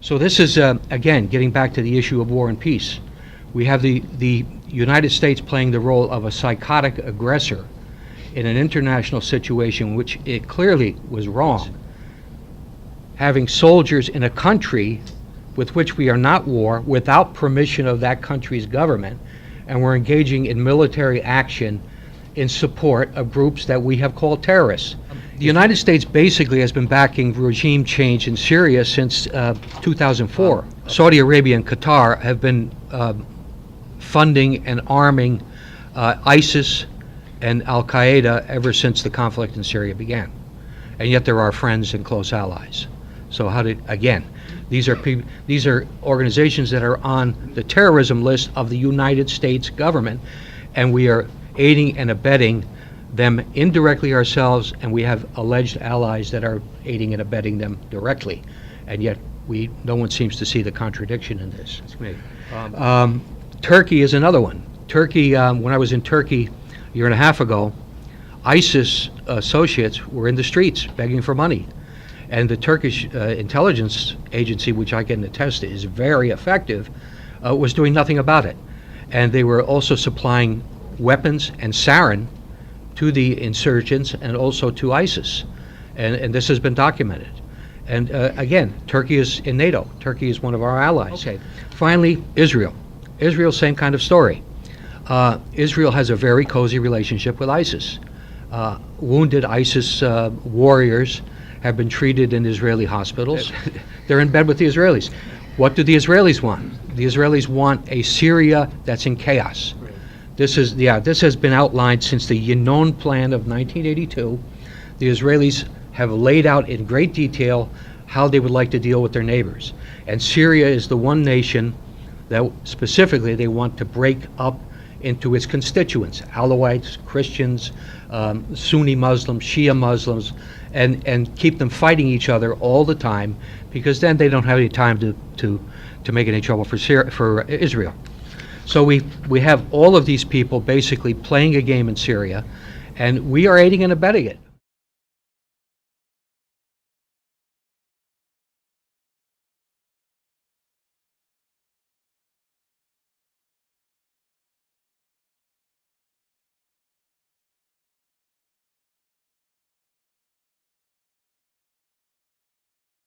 So this is, again, getting back to the issue of war and peace. We have the United States playing the role of a psychotic aggressor in an international situation which it clearly was wrong. Having soldiers in a country with which we are not war without permission of that country's government, and we're engaging in military action in support of groups that we have called terrorists. The United States basically has been backing regime change in Syria since 2004. Saudi Arabia and Qatar have been funding and arming ISIS and Al-Qaeda ever since the conflict in Syria began. And yet they're our friends and close allies. So again, these are organizations that are on the terrorism list of the United States government, and we are aiding and abetting them indirectly ourselves, and we have alleged allies that are aiding and abetting them directly. And yet no one seems to see the contradiction in this. Turkey is another one. Turkey, when I was in Turkey a year and a half ago, ISIS associates were in the streets begging for money. And the Turkish intelligence agency, which I can attest is very effective, was doing nothing about it. And they were also supplying weapons and sarin to the insurgents and also to ISIS. And this has been documented. And again, Turkey is in NATO. Turkey is one of our allies. Okay. Finally, Israel. Israel, same kind of story. Israel has a very cozy relationship with ISIS. Wounded ISIS warriors have been treated in Israeli hospitals. They're in bed with the Israelis. What do the Israelis want? The Israelis want a Syria that's in chaos. This has been outlined since the Yinon Plan of 1982. The Israelis have laid out in great detail how they would like to deal with their neighbors. And Syria is the one nation that specifically they want to break up into its constituents, Alawites, Christians, Sunni Muslims, Shia Muslims, and keep them fighting each other all the time, because then they don't have any time to make any trouble for Israel. So we have all of these people basically playing a game in Syria, and we are aiding and abetting it.